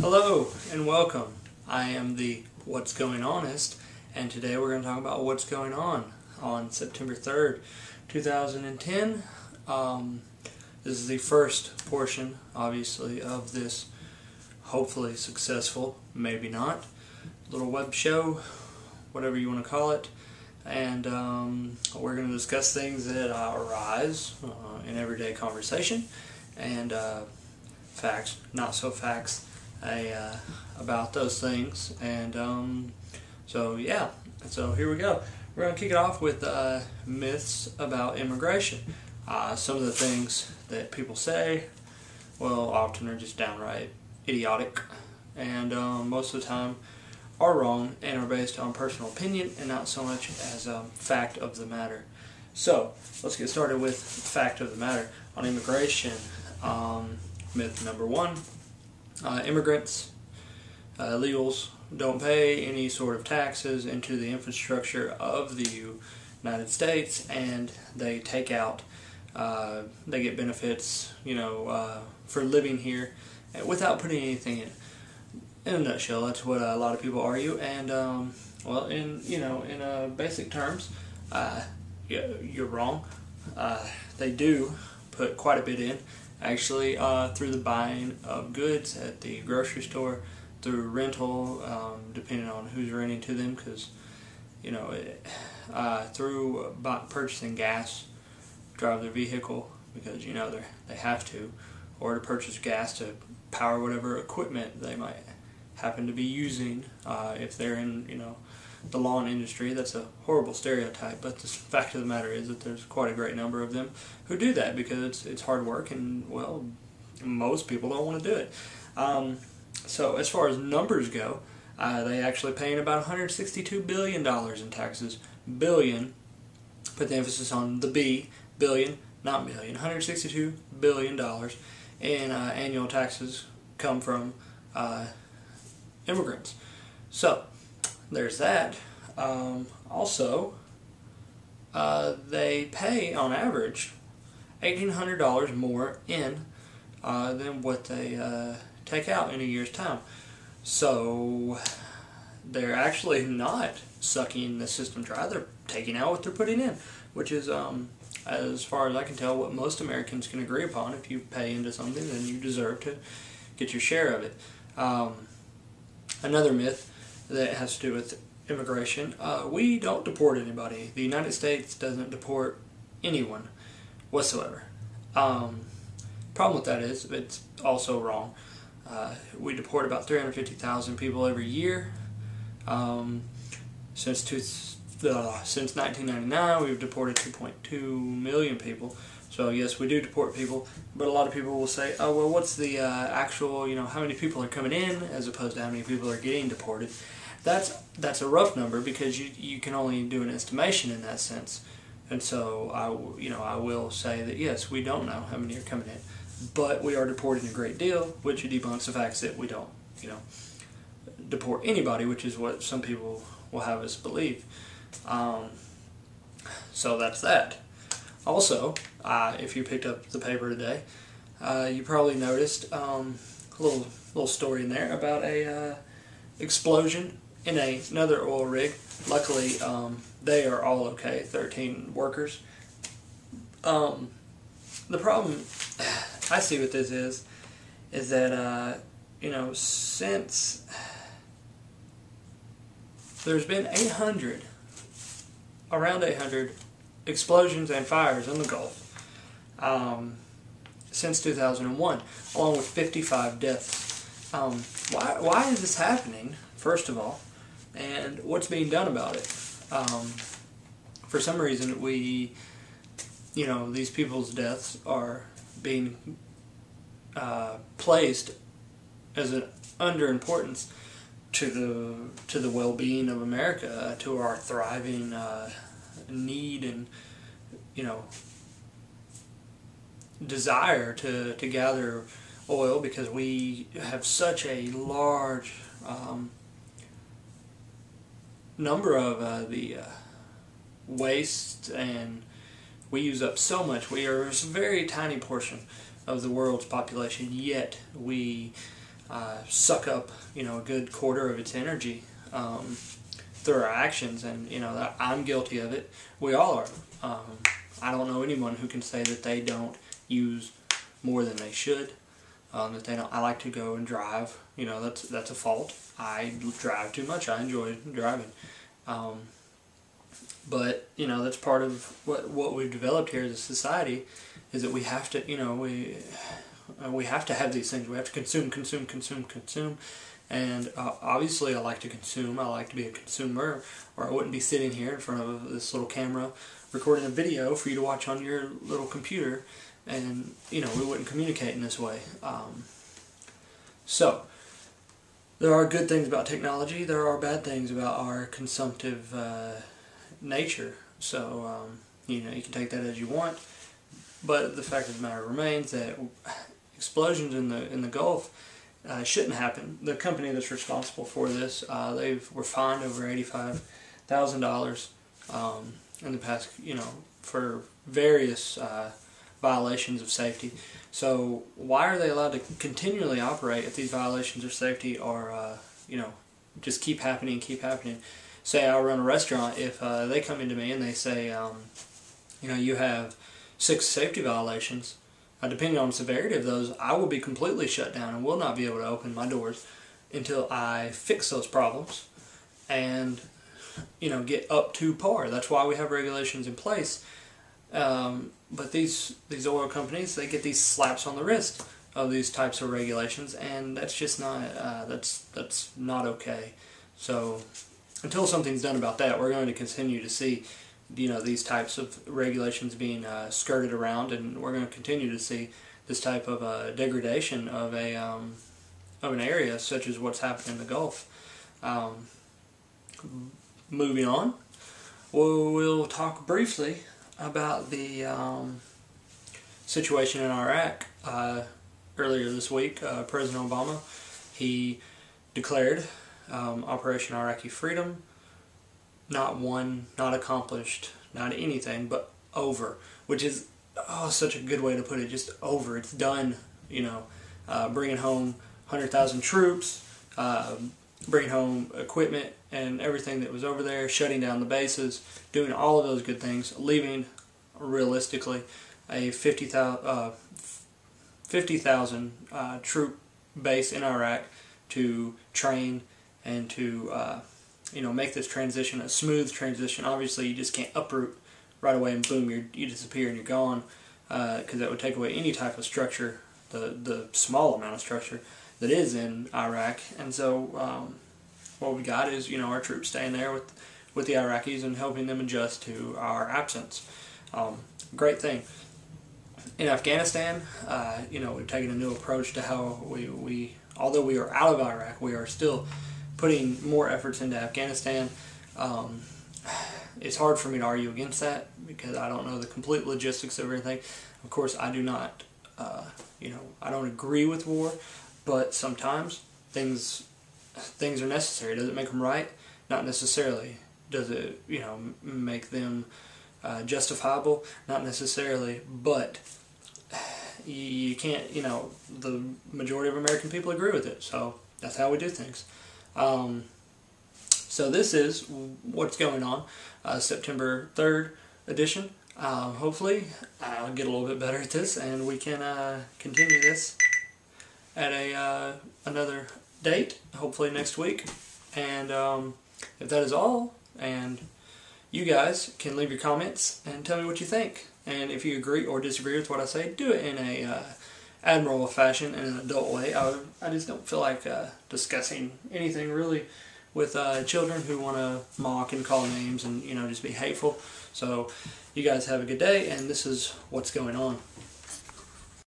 Hello and welcome. I am the Whatsgoingonist, and today we're going to talk about what's going on September 3rd, 2010. This is the first portion, obviously, of this hopefully successful, maybe not, little web show, whatever you want to call it. And we're going to discuss things that arise in everyday conversation, and facts, not so facts, about those things. And so here we go. We're going to kick it off with myths about immigration. Some of the things that people say, well, often are just downright idiotic, and most of the time are wrong and are based on personal opinion and not so much as a fact of the matter. So let's get started with fact of the matter on immigration. Myth number one: immigrants, illegals, don't pay any sort of taxes into the infrastructure of the United States, and they take out, they get benefits, for living here without putting anything in. In a nutshell, that's what a lot of people argue, and well, in basic terms, you're wrong. They do put quite a bit in, actually, through the buying of goods at the grocery store, through rental, depending on who's renting to them, because through purchasing gas to drive their vehicle, because they have to, or to purchase gas to power whatever equipment they might happen to be using, if they're in the lawn industry. That's a horrible stereotype, but the fact of the matter is that there's quite a great number of them who do that because it's hard work, and well, most people don't want to do it. So as far as numbers go, they actually pay in about $162 billion in taxes. Billion, put the emphasis on the B, billion, not million. $162 billion in annual taxes come from immigrants. So there's that. Also, they pay on average $1,800 more in than what they take out in a year's time. So they're actually not sucking the system dry. They're taking out what they're putting in, which is, as far as I can tell, what most Americans can agree upon. If you pay into something, then you deserve to get your share of it. Another myth that has to do with immigration: we don't deport anybody. The United States doesn't deport anyone whatsoever. Problem with that is it's also wrong. We deport about 350,000 people every year. Since 1999, we've deported 2.2 million people. So yes, we do deport people, but a lot of people will say, oh, well, what's the actual, how many people are coming in as opposed to how many people are getting deported? That's a rough number, because you can only do an estimation in that sense. And so I will say that yes, we don't know how many are coming in, but we are deporting a great deal, which debunks the facts that we don't, deport anybody, which is what some people will have us believe. So that's that. Also, if you picked up the paper today, you probably noticed a little story in there about a explosion in another oil rig. Luckily, they are all okay. 13 workers. The problem I see with this is that since there's been around 800 explosions and fires in the Gulf since 2001, along with 55 deaths. Why is this happening, first of all, and what's being done about it? For some reason, these people's deaths are being placed as an underimportance to the well-being of America, to our thriving need and desire to gather oil, because we have such a large number of the waste, and we use up so much. We are a very tiny portion of the world's population, yet we suck up, a good quarter of its energy through our actions, and that I'm guilty of it. We all are. I don't know anyone who can say that they don't use more than they should. That they don't. I like to go and drive. That's a fault. I drive too much. I enjoy driving. But that's part of what we've developed here as a society, is that we have to we have to have these things. We have to consume, and obviously I like to consume. I like to be a consumer, or I wouldn't be sitting here in front of this little camera recording a video for you to watch on your little computer, and we wouldn't communicate in this way. So there are good things about technology. There are bad things about our consumptive nature. So you can take that as you want, but the fact of the matter remains that explosions in the Gulf shouldn't happen. The company that's responsible for this, were fined over $85,000 in the past, for various violations of safety. So why are they allowed to continually operate if these violations of safety are, just keep happening? Say I run a restaurant, if they come into me and they say, you have 6 safety violations, depending on the severity of those, I will be completely shut down and will not be able to open my doors until I fix those problems and get up to par. That's why we have regulations in place. But these oil companies, they get these slaps on the wrist of these types of regulations, and that's just not that's not okay. So until something's done about that, we're going to continue to see these types of regulations being skirted around, and we're going to continue to see this type of degradation of an area such as what's happened in the Gulf. Moving on, we'll talk briefly about the situation in Iraq. Earlier this week, President Obama, he declared Operation Iraqi Freedom not won, not accomplished, not anything, but over, which is such a good way to put it. Just over. It's done. Bringing home 100,000 troops, bringing home equipment and everything that was over there, shutting down the bases, doing all of those good things, leaving realistically a 50,000 troop base in Iraq to train and to make this transition a smooth transition. Obviously, you just can't uproot right away and boom, you disappear and you're gone, because that would take away any type of structure, the small amount of structure that is in Iraq. And so what we got is our troops staying there with the Iraqis and helping them adjust to our absence. Great thing. In Afghanistan, we've taken a new approach to how we although we are out of Iraq, we are still putting more efforts into Afghanistan. It's hard for me to argue against that because I don't know the complete logistics of everything. Of course, I do not, I don't agree with war, but sometimes things are necessary. Does it make them right? Not necessarily. Does it, make them justifiable? Not necessarily, but you can't, the majority of American people agree with it, so that's how we do things. So this is What's Going On, September 3rd edition. Hopefully I'll get a little bit better at this and we can continue this at another date, hopefully next week. And if that is all, and you guys can leave your comments and tell me what you think. And if you agree or disagree with what I say, do it in a admirable fashion and an adult way. I just don't feel like discussing anything really with children who want to mock and call names and just be hateful. So you guys have a good day, and this is What's Going On.